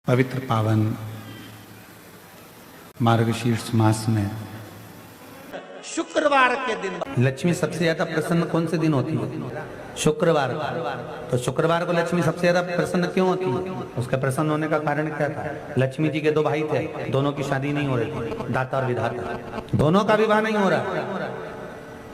पवित्र पावन मार्गशीर्ष मास में शुक्रवार के दिन लक्ष्मी सबसे ज्यादा प्रसन्न कौन से दिन होती है? शुक्रवार। तो शुक्रवार को लक्ष्मी सबसे ज्यादा प्रसन्न क्यों होती है? उसका प्रसन्न होने का कारण क्या था? लक्ष्मी जी के दो भाई थे, दोनों की शादी नहीं हो रही थी, दाता और विधाता, दोनों का विवाह नहीं हो रहा।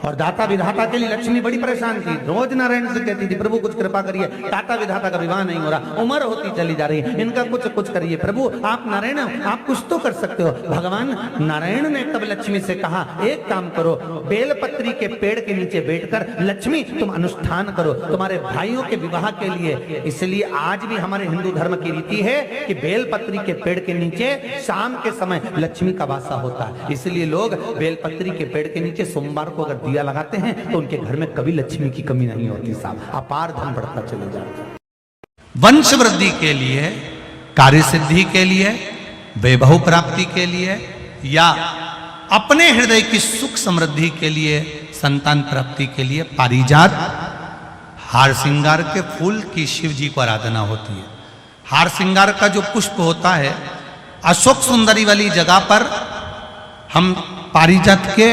और दाता विधाता के लिए लक्ष्मी बड़ी परेशान थी, रोज नारायण से कहती थी प्रभु कुछ कृपा करिए, दाता विधाता का विवाह नहीं हो रहा, उम्र होती चली जा रही है, इनका कुछ करिए प्रभु, आप नारायण आप कुछ तो कर सकते हो। भगवान नारायण ने तब लक्ष्मी से कहा एक काम करो, बेलपत्री के पेड़ के नीचे बैठकर लक्ष्मी तुम अनुष्ठान करो तुम्हारे भाइयों के विवाह के लिए। इसलिए आज भी हमारे हिंदू धर्म की रीति है कि बेलपत्री के पेड़ के नीचे शाम के समय लक्ष्मी का वासा होता है। इसलिए लोग बेलपत्री के पेड़ के नीचे सोमवार को अगर दिया लगाते हैं तो उनके घर में कभी लक्ष्मी की कमी नहीं होती साहब, अपार धन बढ़ता चले जाता है। वंश वृद्धि के लिए, कार्य सिद्धि के लिए, वैभव प्राप्ति के लिए या अपने हृदय की सुख समृद्धि के लिए, संतान प्राप्ति के लिए पारिजात हार श्रृंगार के फूल की शिव जी को आराधना होती है। हार श्रृंगार का जो पुष्प होता है, अशोक सुंदरी वाली जगह पर हम पारिजात के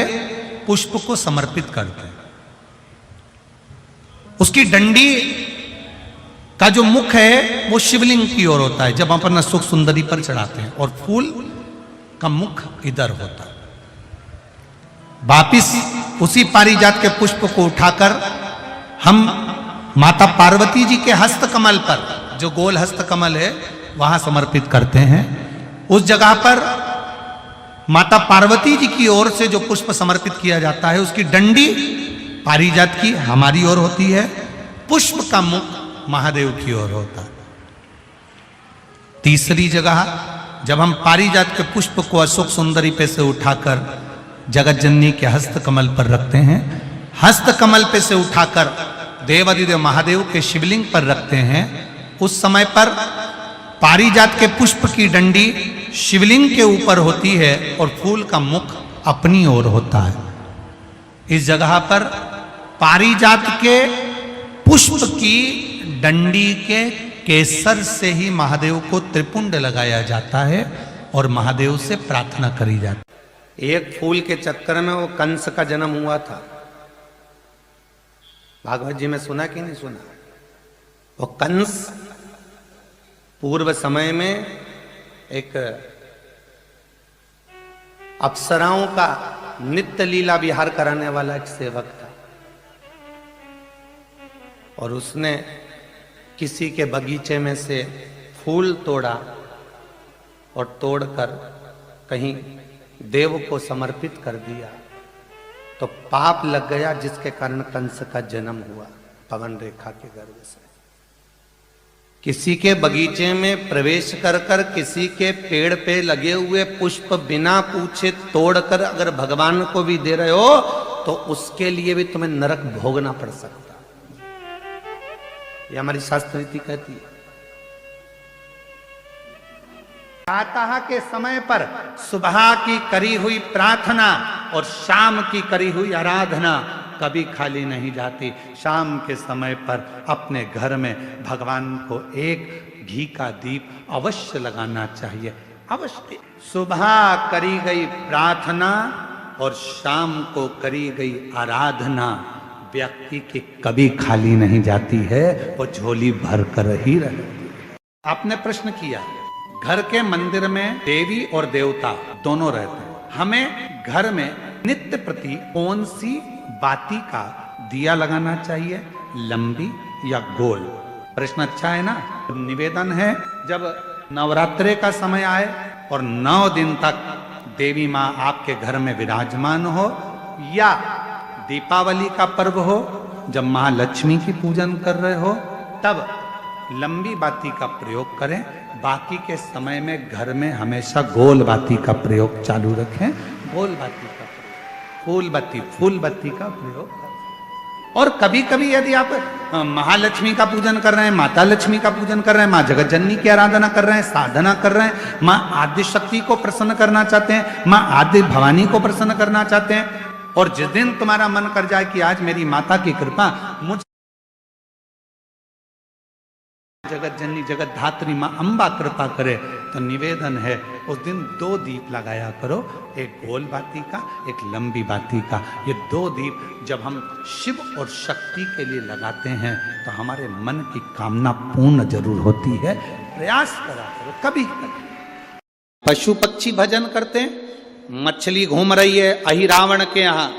पुष्प को समर्पित करते हैं। उसकी डंडी का जो मुख है वो शिवलिंग की ओर होता है जब अपन अशोक सुंदरी पर चढ़ाते हैं, और फूल का मुख इधर होता है। वापिस उसी पारिजात के पुष्प को उठाकर हम माता पार्वती जी के हस्त कमल पर, जो गोल हस्त कमल है, वहां समर्पित करते हैं। उस जगह पर माता पार्वती जी की ओर से जो पुष्प समर्पित किया जाता है, उसकी डंडी पारिजात की हमारी ओर होती है, पुष्प का मुख महादेव की ओर होता है। तीसरी जगह जब हम पारिजात के पुष्प को अशोक सुंदरी पे से उठाकर जगत जननी के हस्त कमल पर रखते हैं, हस्त कमल पे से उठाकर देवादिदेव महादेव के शिवलिंग पर रखते हैं, उस समय पर पारिजात के पुष्प की डंडी शिवलिंग के ऊपर होती है और फूल का मुख अपनी ओर होता है। इस जगह पर पारिजात के पुष्प की डंडी के केसर से ही महादेव को त्रिपुंड लगाया जाता है और महादेव से प्रार्थना करी जाती है। एक फूल के चक्कर में वो कंस का जन्म हुआ था, भागवत जी में सुना कि नहीं सुना? वो कंस पूर्व समय में एक अप्सराओं का नित्य लीला विहार कराने वाला एक सेवक था, और उसने किसी के बगीचे में से फूल तोड़ा और तोड़कर कहीं देव को समर्पित कर दिया, तो पाप लग गया, जिसके कारण कंस का जन्म हुआ पवन रेखा के गर्भ से। किसी के बगीचे में प्रवेश कर कर किसी के पेड़ पे लगे हुए पुष्प बिना पूछे तोड़कर अगर भगवान को भी दे रहे हो तो उसके लिए भी तुम्हें नरक भोगना पड़ सकता। ये हमारी शास्त्र रीति कहती है। प्रातः के समय पर सुबह की करी हुई प्रार्थना और शाम की करी हुई आराधना कभी खाली नहीं जाती। शाम के समय पर अपने घर में भगवान को एक घी का दीप अवश्य लगाना चाहिए, अवश्य। सुबह करी गई प्रार्थना और शाम को करी गई आराधना व्यक्ति की कभी खाली नहीं जाती है, वो झोली भर कर ही रहती है। आपने प्रश्न किया, घर के मंदिर में देवी और देवता दोनों रहते हैं, हमें घर में नित्य प्रति कौन सी बाती का दिया लगाना चाहिए, लंबी या गोल? प्रश्न अच्छा है ना? निवेदन है, जब नवरात्रे का समय आए और 9 दिन तक देवी माँ आपके घर में विराजमान हो, या दीपावली का पर्व हो जब महालक्ष्मी की पूजन कर रहे हो, तब लंबी बाती का प्रयोग करें। बाकी के समय में घर में हमेशा गोल बाती का प्रयोग चालू रखें। गोल बाती का प्रयोग, फूल बत्ती का प्रयोग करें। और कभी कभी यदि आप महालक्ष्मी का पूजन कर रहे हैं, माता लक्ष्मी का पूजन कर रहे हैं, माँ जगत जननी की आराधना कर रहे हैं, साधना कर रहे हैं, माँ आद्य शक्ति को प्रसन्न करना चाहते हैं, माँ आद्य भवानी को प्रसन्न करना चाहते हैं, और जिस दिन तुम्हारा मन कर जाए कि आज मेरी माता की कृपा मुझ जगत जननी जगत धात्री माँ अम्बा कृपा करे तो निवेदन है उस दिन 2 दीप लगाया करो, एक गोल बाती का, एक लंबी बाती का। ये 2 दीप जब हम शिव और शक्ति के लिए लगाते हैं तो हमारे मन की कामना पूर्ण जरूर होती है। प्रयास करा करो कभी कभी। पशु पक्षी भजन करते हैं, मछली घूम रही है अहिरावण के यहाँ,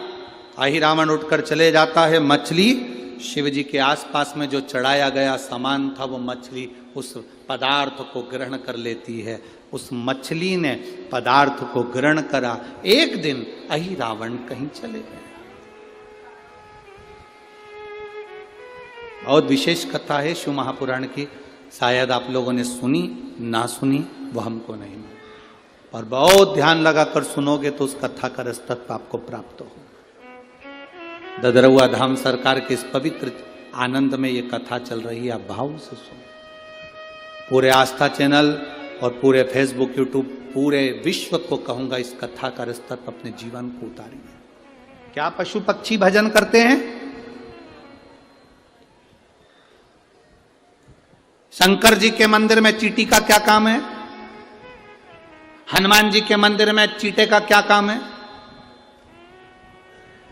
अहिरावण उठकर चले जाता है, मछली शिव जी के आसपास में जो चढ़ाया गया सामान था वो मछली उस पदार्थ को ग्रहण कर लेती है। उस मछली ने पदार्थ को ग्रहण करा। एक दिन अहिरावण कहीं चले गए। बहुत विशेष कथा है शिव महापुराण की, शायद आप लोगों ने सुनी ना सुनी वो हमको नहीं मालूम, और बहुत ध्यान लगाकर सुनोगे तो उस कथा का रसतत्व आपको प्राप्त हो। ददरौआ धाम सरकार के इस पवित्र आनंद में ये कथा चल रही है, आप भाव से सुनो। पूरे आस्था चैनल और पूरे फेसबुक यूट्यूब पूरे विश्व को कहूंगा इस कथा का रसतत्व अपने जीवन को उतारिए। क्या पशु पक्षी भजन करते हैं? शंकर जी के मंदिर में चींटी का क्या काम है? हनुमान जी के मंदिर में चींटे का क्या काम है?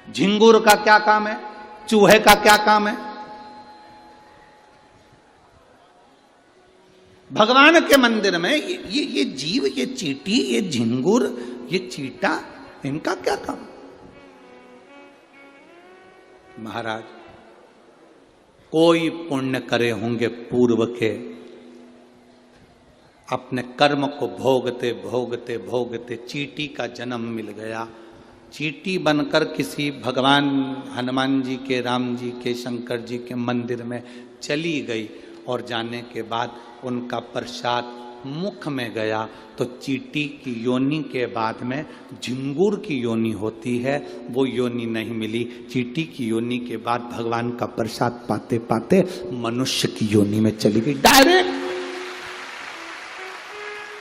झिंगुर का क्या काम है? चूहे का क्या काम है? भगवान के मंदिर में ये जीव, ये चींटी, ये झिंगुर, ये चीटा, इनका क्या काम? महाराज कोई पुण्य करे होंगे पूर्व के, अपने कर्म को भोगते भोगते भोगते चींटी का जन्म मिल गया। चींटी बनकर किसी भगवान हनुमान जी के, राम जी के, शंकर जी के मंदिर में चली गई और जाने के बाद उनका प्रसाद मुख में गया तो चींटी की योनि के बाद में झिंगुर की योनि होती है, वो योनि नहीं मिली। चींटी की योनि के बाद भगवान का प्रसाद पाते पाते मनुष्य की योनि में चली गई।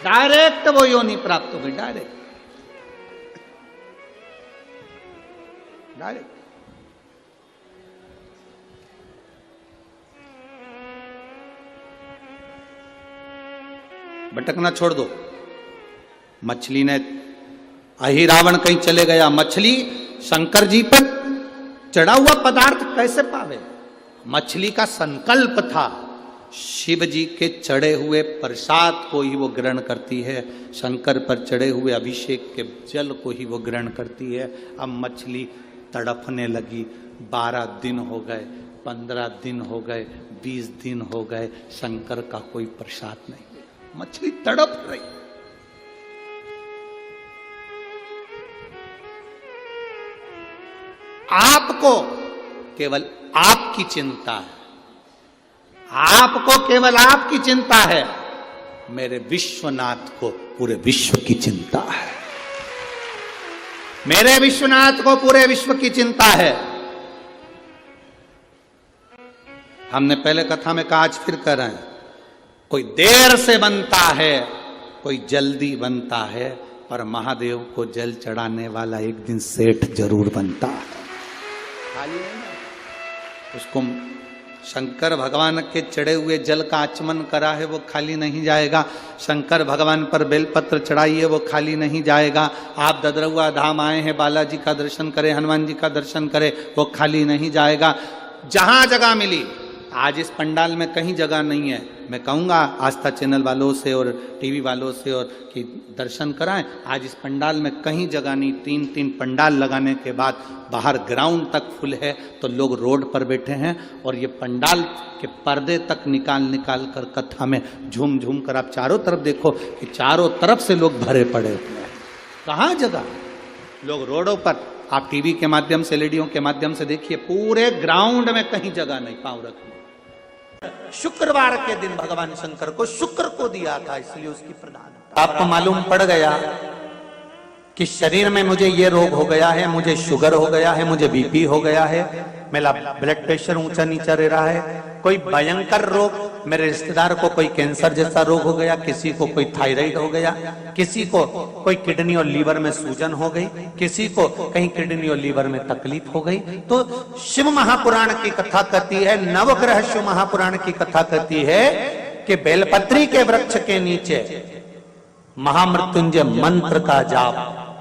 डायरेक्ट वो योनि प्राप्त हो गई, डायरेक्ट। भटकना छोड़ दो। मछली ने, अहिरावण कहीं चले गया, मछली शंकर जी पर चढ़ा हुआ पदार्थ कैसे पावे? मछली का संकल्प था शिव जी के चढ़े हुए प्रसाद को ही वो ग्रहण करती है, शंकर पर चढ़े हुए अभिषेक के जल को ही वो ग्रहण करती है। अब मछली तड़पने लगी। 12 दिन हो गए, 15 दिन हो गए, 20 दिन हो गए, शंकर का कोई प्रसाद नहीं। मछली तड़प रही। आपको केवल आपकी चिंता है, आपको केवल आपकी चिंता है, मेरे विश्वनाथ को पूरे विश्व की चिंता है। मेरे विश्वनाथ को पूरे विश्व की चिंता है। हमने पहले कथा में कहा, आज फिर कह रहे हैं, कोई देर से बनता है, कोई जल्दी बनता है, पर महादेव को जल चढ़ाने वाला एक दिन सेठ जरूर बनता है। खाली नहीं। उसको शंकर भगवान के चढ़े हुए जल का आचमन करा है, वो खाली नहीं जाएगा। शंकर भगवान पर बेलपत्र चढ़ाइए, वो खाली नहीं जाएगा। आप ददरौआ धाम आए हैं, बालाजी का दर्शन करें, हनुमान जी का दर्शन करें, वो खाली नहीं जाएगा। जहां जगह मिली, आज इस पंडाल में कहीं जगह नहीं है, मैं कहूँगा आस्था चैनल वालों से और टीवी वालों से और कि दर्शन कराएं। आज इस पंडाल में कहीं जगह नहीं। 3-3 पंडाल लगाने के बाद बाहर ग्राउंड तक फुल है, तो लोग रोड पर बैठे हैं और ये पंडाल के पर्दे तक निकाल कर कथा में झूम झूम कर आप चारों तरफ देखो कि चारों तरफ से लोग भरे पड़े हुए हैं। कहाँ जगह? लोग रोडों पर, आप टीवी के माध्यम से, एलईडीओं के माध्यम से देखिए, पूरे ग्राउंड में कहीं जगह नहीं पांव रखने। शुक्रवार के दिन भगवान शंकर को शुक्र को दिया था, इसलिए उसकी प्रधानता। आपको मालूम पड़ गया कि शरीर में मुझे ये रोग हो गया है, मुझे शुगर हो गया है, मुझे बीपी हो गया है, मेरा ब्लड प्रेशर ऊंचा नीचा रह रहा है, कोई भयंकर रोग, मेरे रिश्तेदार को कोई कैंसर जैसा रोग हो गया, किसी को कोई थायराइड हो गया, किसी को कोई किडनी और लीवर में सूजन हो गई, किसी को कहीं किडनी और लीवर में तकलीफ हो गई। तो शिव महापुराण की कथा कहती है, नवग्रह शिव महापुराण की कथा कहती है कि बेलपत्री के वृक्ष के नीचे महामृत्युंजय मंत्र का जाप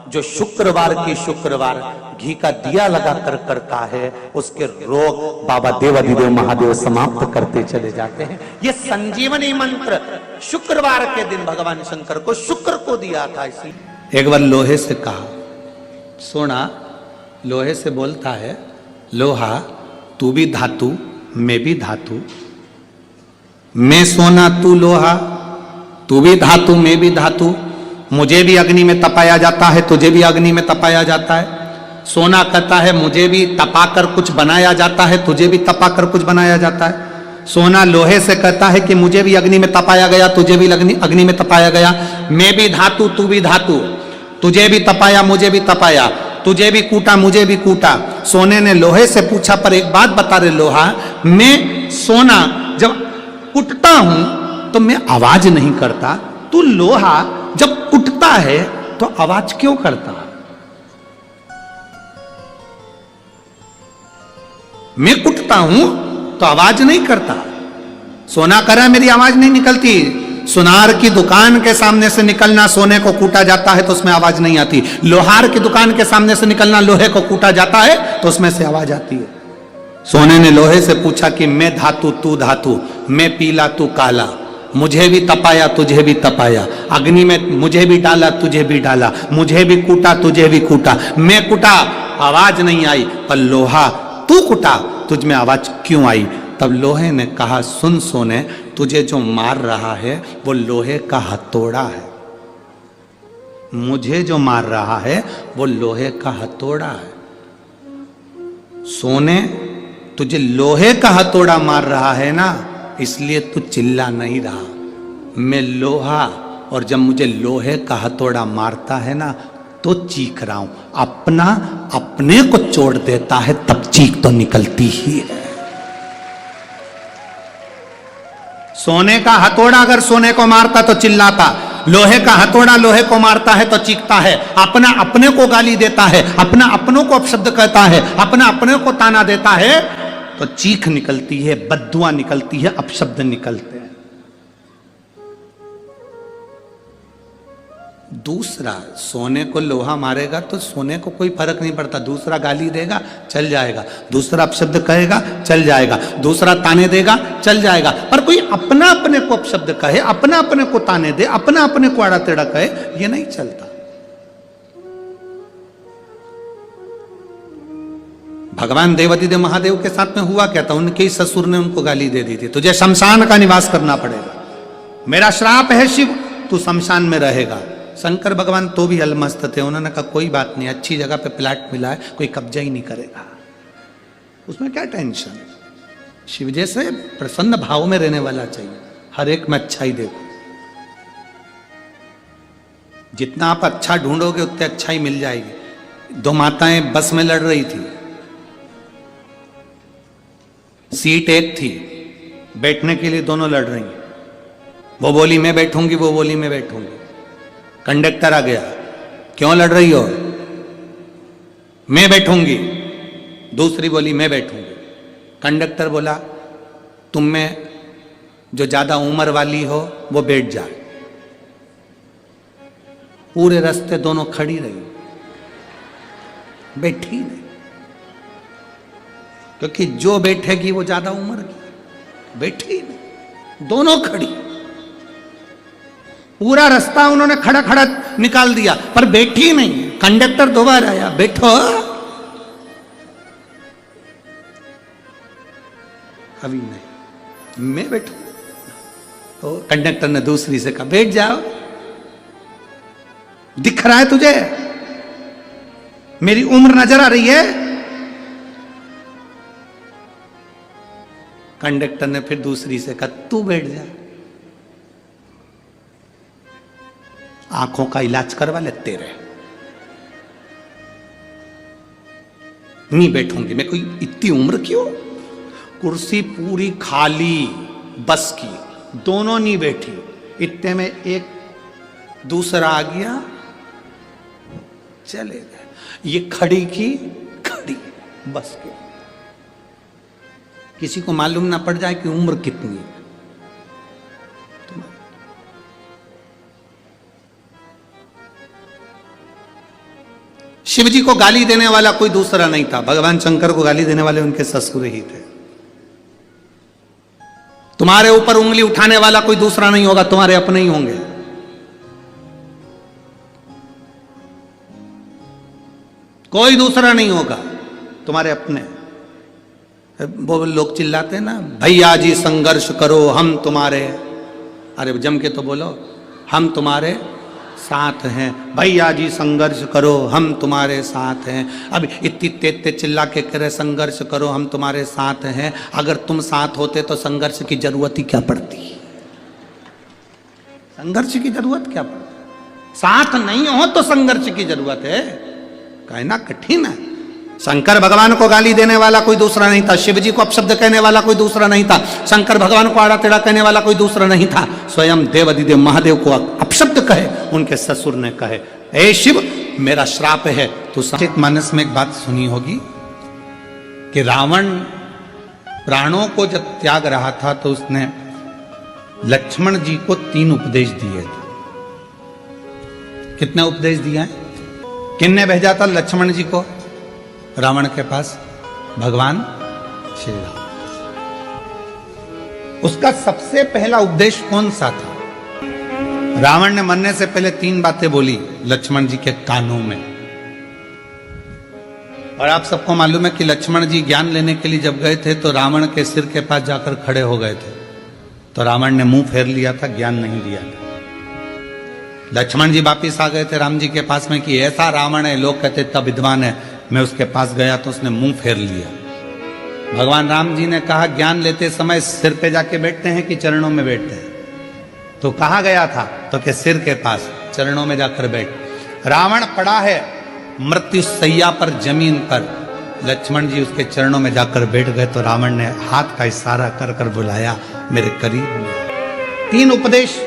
जो शुक्रवार की शुक्रवार घी का दिया लगा कर करता है, उसके रोग बाबा देवाधिदेव महादेव समाप्त करते चले जाते हैं। ये संजीवनी मंत्र शुक्रवार के दिन भगवान शंकर को शुक्र को दिया था। इसी एक बार लोहे से कहा, सोना लोहे से बोलता है, लोहा तू भी धातु मैं भी धातु, मैं सोना तू लोहा, तू भी धातु मैं भी धातु, मुझे भी अग्नि में तपाया जाता है तुझे भी अग्नि में तपाया जाता है। सोना कहता है मुझे भी तपाकर कुछ बनाया जाता है तुझे भी तपाकर कुछ बनाया जाता है। सोना लोहे से कहता है कि मुझे भी अग्नि में तपाया गया तुझे भी अग्नि में तपाया गया, मैं भी धातु तू भी धातु, तुझे भी तपाया मुझे भी तपाया, तुझे भी कूटा मुझे भी कूटा। सोने ने लोहे से पूछा, पर एक बात बता रहे लोहा, मैं सोना जब कुटता हूं तो मैं आवाज नहीं करता, तू लोहा जब कुटता है तो आवाज क्यों करता? मैं कुटता हूं तो आवाज नहीं करता। सोना कह रहा है मेरी आवाज नहीं निकलती। सुनार की दुकान के सामने से निकलना, सोने को कूटा जाता है तो उसमें आवाज नहीं आती। लोहार की दुकान के सामने से निकलना, लोहे को कूटा जाता है तो उसमें से आवाज आती है। सोने ने लोहे से पूछा कि मैं धातु तू धातु, मैं पीला तू काला, मुझे भी तपाया तुझे भी तपाया, अग्नि में मुझे भी डाला तुझे भी डाला, मुझे भी कूटा तुझे भी कूटा, मैं कुटा आवाज नहीं आई, पर लोहा तू कुटा तुझ में आवाज क्यों आई? तब लोहे ने कहा, सुन सोने, तुझे जो मार रहा है वो लोहे का हथौड़ा है, मुझे जो मार रहा है वो लोहे का हथौड़ा है। सोने तुझे लोहे का हथौड़ा मार रहा है ना, इसलिए तू चिल्ला नहीं रहा। मैं लोहा, और जब मुझे लोहे का हथौड़ा मारता है ना तो चीख रहा हूं। अपना अपने को चोट देता है तब चीख तो निकलती ही है। सोने का हथौड़ा अगर सोने को मारता तो चिल्लाता, लोहे का हथौड़ा लोहे को मारता है तो चीखता है। अपना अपने को गाली देता है, अपना अपनों को अपशब्द कहता है, अपना अपने को ताना देता है तो चीख निकलती है, बद्दुआ निकलती है, अपशब्द निकलते हैं। दूसरा, सोने को लोहा मारेगा तो सोने को कोई फर्क नहीं पड़ता, दूसरा गाली देगा चल जाएगा, दूसरा अपशब्द कहेगा चल जाएगा, दूसरा ताने देगा चल जाएगा, पर कोई अपना अपने को अपशब्द कहे, अपना अपने को ताने दे, अपना अपने को आड़ा टेढ़ा कहे, ये नहीं चलता। भगवान देवाधिदेव महादेव के साथ में हुआ क्या था, उनके ही ससुर ने उनको गाली दे दी थी, तुझे शमशान का निवास करना पड़ेगा, मेरा श्राप है शिव, तू शमशान में रहेगा। शंकर भगवान तो भी अलमस्त थे, उन्होंने कहा कोई बात नहीं, अच्छी जगह पे प्लाट मिला है, कोई कब्जा ही नहीं करेगा, उसमें क्या टेंशन। शिव जैसे प्रसन्न भाव में रहने वाला चाहिए, हर एक में अच्छाई देखो, जितना आप अच्छा ढूंढोगे उतने अच्छाई मिल जाएगी। दो माताएं बस में लड़ रही थी, सीट एक थी, बैठने के लिए दोनों लड़ रही, वो बोली मैं बैठूंगी, वो बोली मैं बैठूंगी। कंडक्टर आ गया, क्यों लड़ रही हो? मैं बैठूंगी, दूसरी बोली मैं बैठूंगी। कंडक्टर बोला तुम में जो ज्यादा उम्र वाली हो वो बैठ जाए। पूरे रास्ते दोनों खड़ी रही, बैठी नहीं, क्योंकि जो बैठेगी वो ज्यादा उम्र की, बैठी नहीं, दोनों खड़ी। पूरा रास्ता उन्होंने खड़ा खड़ा निकाल दिया, पर बैठी नहीं। कंडक्टर दोबारा आया, बैठो, अभी नहीं, मैं बैठू। तो कंडक्टर ने दूसरी से कहा बैठ जाओ, दिख रहा है तुझे, मेरी उम्र नजर आ रही है। कंडक्टर ने फिर दूसरी से कहा तू बैठ जा, आंखों का इलाज करवा लेते रहे। नहीं बैठूंगी मैं, कोई इतनी उम्र क्यों। कुर्सी पूरी खाली बस की, दोनों नहीं बैठी, इतने में एक दूसरा आ गया, चले गए। ये खड़ी की खड़ी बस की, किसी को मालूम ना पड़ जाए कि उम्र कितनी है। शिव जी को गाली देने वाला कोई दूसरा नहीं था, भगवान शंकर को गाली देने वाले उनके ससुर ही थे। तुम्हारे ऊपर उंगली उठाने वाला कोई दूसरा नहीं होगा, तुम्हारे अपने ही होंगे। कोई दूसरा नहीं होगा, तुम्हारे अपने। वो लोग चिल्लाते हैं ना, भैया जी संघर्ष करो हम तुम्हारे, अरे जम के तो बोलो, हम तुम्हारे साथ हैं। भैया जी संघर्ष करो हम तुम्हारे साथ हैं। अब इतनी तेज चिल्ला के करे संघर्ष करो हम तुम्हारे साथ हैं, अगर तुम साथ होते तो संघर्ष की जरूरत ही क्या पड़ती? संघर्ष की जरूरत क्या पड़ती? साथ नहीं हो तो संघर्ष की जरूरत है, कहना कठिन है। शंकर भगवान को गाली देने वाला कोई दूसरा नहीं था, शिव जी को अपशब्द कहने वाला कोई दूसरा नहीं था, शंकर भगवान को आड़ा टेढ़ा कहने वाला कोई दूसरा नहीं था। स्वयं देवादिदेव महादेव को अपशब्द कहे उनके ससुर ने कहे, ए शिव मेरा श्राप है। तो सचेत मानस में एक बात सुनी होगी कि रावण प्राणों को जब त्याग रहा था तो उसने लक्ष्मण जी को 3 उपदेश दिए थे। कितने उपदेश दिए हैं? किन्ने भेजा था लक्ष्मण जी को रावण के पास? भगवान श्री राम। उसका सबसे पहला उपदेश कौन सा था? रावण ने मरने से पहले 3 बातें बोली लक्ष्मण जी के कानों में। और आप सबको मालूम है कि लक्ष्मण जी ज्ञान लेने के लिए जब गए थे तो रावण के सिर के पास जाकर खड़े हो गए थे, तो रावण ने मुंह फेर लिया था, ज्ञान नहीं दिया था। लक्ष्मण जी वापिस आ गए थे राम जी के पास में कि ऐसा रावण है, लोग कहते तब विद्वान है। मैं उसके पास गया तो उसने मुंह फेर लिया। भगवान राम जी ने कहा ज्ञान लेते समय सिर पे जाके बैठते हैं कि चरणों में बैठते हैं? तो कहाँ गया था? तो के सिर के पास, चरणों में जाकर बैठ। रावण पड़ा है मृत्यु सैया पर, जमीन पर, लक्ष्मण जी उसके चरणों में जाकर बैठ गए तो रावण ने हाथ का इशारा कर कर बुलाया मेरे करीब। 3 उपदेश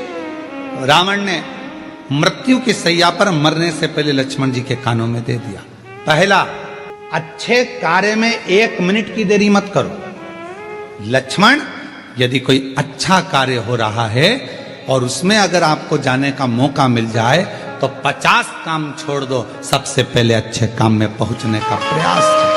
रावण ने मृत्यु की सैया पर मरने से पहले लक्ष्मण जी के कानों में दे दिया। पहला, अच्छे कार्य में 1 मिनट की देरी मत करो। लक्ष्मण, यदि कोई अच्छा कार्य हो रहा है और उसमें अगर आपको जाने का मौका मिल जाए तो 50 काम छोड़ दो, सबसे पहले अच्छे काम में पहुंचने का प्रयास करो।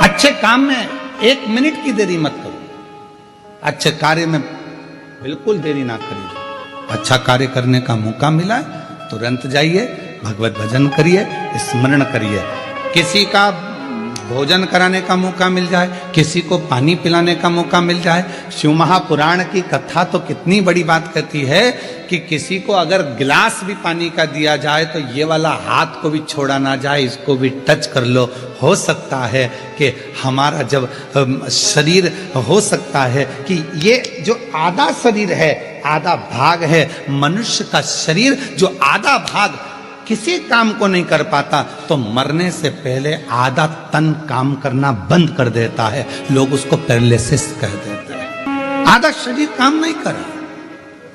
अच्छे काम में 1 मिनट की देरी मत करो। अच्छे कार्य में बिल्कुल देरी ना करिए। अच्छा कार्य करने का मौका मिला तुरंत जाइए, भगवत भजन करिए, स्मरण करिए। किसी का भोजन कराने का मौका मिल जाए, किसी को पानी पिलाने का मौका मिल जाए। शिव महापुराण की कथा तो कितनी बड़ी बात कहती है कि किसी को अगर गिलास भी पानी का दिया जाए तो ये वाला हाथ को भी छोड़ा ना जाए, इसको भी टच कर लो। हो सकता है कि हमारा जब शरीर, हो सकता है कि ये जो आधा शरीर है, आधा भाग है मनुष्य का शरीर, जो आधा भाग किसी काम को नहीं कर पाता तो मरने से पहले आधा तन काम करना बंद कर देता है। लोग उसको पैरालिसिस कह देते हैं। आधा शरीर काम नहीं कर रहा।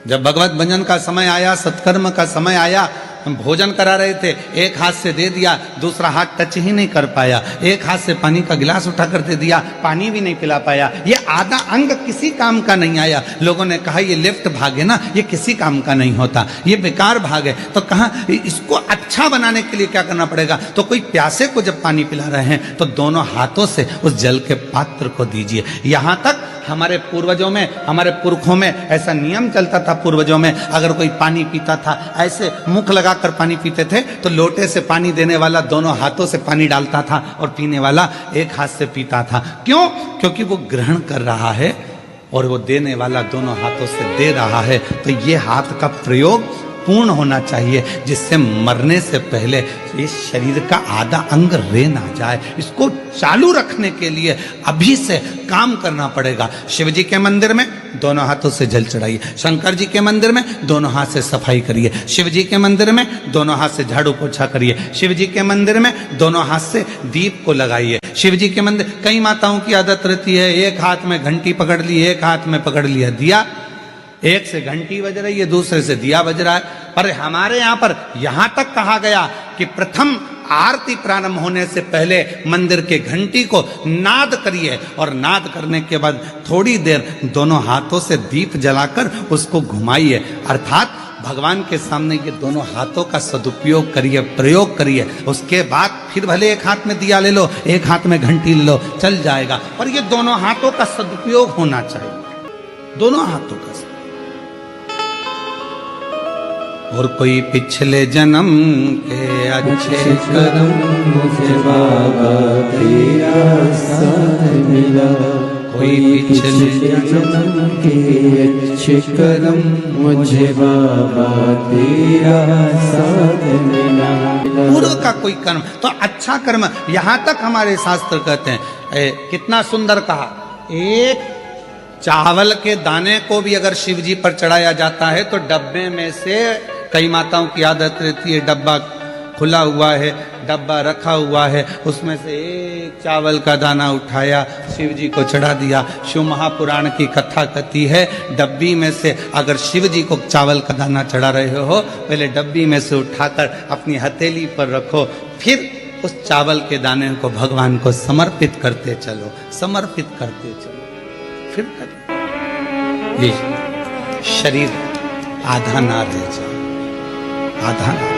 जब भगवत भजन का समय आया, सत्कर्म का समय आया, हम भोजन करा रहे थे, एक हाथ से दे दिया, दूसरा हाथ टच ही नहीं कर पाया। एक हाथ से पानी का गिलास उठा कर दे दिया, पानी भी नहीं पिला पाया। ये आधा अंग किसी काम का नहीं आया। लोगों ने कहा ये लेफ्ट भाग है ना, ये किसी काम का नहीं होता, ये बेकार भाग है। तो कहा इसको अच्छा बनाने के लिए क्या करना पड़ेगा? तो कोई प्यासे को जब पानी पिला रहे हैं तो दोनों हाथों से उस जल के पात्र को दीजिए। यहां तक हमारे पूर्वजों में, हमारे पुरखों में ऐसा नियम चलता था। पूर्वजों में अगर कोई पानी पीता था, ऐसे मुख लगाकर पानी पीते थे तो लोटे से पानी देने वाला दोनों हाथों से पानी डालता था और पीने वाला एक हाथ से पीता था। क्यों? क्योंकि वो ग्रहण कर रहा है और वो देने वाला दोनों हाथों से दे रहा है। तो ये हाथ का प्रयोग पूर्ण होना चाहिए, जिससे मरने से पहले इस शरीर का आधा अंग रे ना जाए। इसको चालू रखने के लिए अभी से काम करना पड़ेगा। शिव जी के मंदिर में दोनों हाथों से जल चढ़ाइए, शंकर जी के मंदिर में दोनों हाथ से सफाई करिए, शिव जी के मंदिर में दोनों हाथ से झाड़ू पोछा करिए, शिव जी के मंदिर में दोनों हाथ से दीप को लगाइए। शिव जी के मंदिर, कई माताओं की आदत रहती है एक हाथ में घंटी पकड़ ली, एक हाथ में पकड़ लिया दिया, एक से घंटी बज रही है, दूसरे से दिया बज रहा है। पर हमारे यहां पर यहां तक कहा गया कि प्रथम आरती प्रारंभ होने से पहले मंदिर के घंटी को नाद करिए और नाद करने के बाद थोड़ी देर दोनों हाथों से दीप जलाकर उसको घुमाइए, अर्थात भगवान के सामने ये दोनों हाथों का सदुपयोग करिए, प्रयोग करिए। उसके बाद फिर भले एक हाथ में दिया ले लो, एक हाथ में घंटी ले लो, चल जाएगा, पर ये दोनों हाथों का सदुपयोग होना चाहिए, दोनों हाथों का। और कोई पिछले जन्म के अच्छे कर्म मुझे बाबा तेरा साथ मिला, कोई पिछले जन्म के अच्छे कर्म मुझे बाबा तेरा साथ मिला। पूर्व का कोई कर्म तो अच्छा कर्म, यहां तक हमारे शास्त्र कहते हैं, कितना सुंदर कहा, एक चावल के दाने को भी अगर शिव जी पर चढ़ाया जाता है तो डब्बे में से, कई माताओं की आदत रहती है डब्बा खुला हुआ है, डब्बा रखा हुआ है, उसमें से एक चावल का दाना उठाया, शिव जी को चढ़ा दिया। शिव महापुराण की कथा कहती है, डब्बी में से अगर शिव जी को चावल का दाना चढ़ा रहे हो, पहले डब्बी में से उठाकर अपनी हथेली पर रखो, फिर उस चावल के दाने को भगवान को समर्पित करते चलो, समर्पित करते चलो, फिर करिए। ये शरीर आधा ना रह जाए, आधा ना।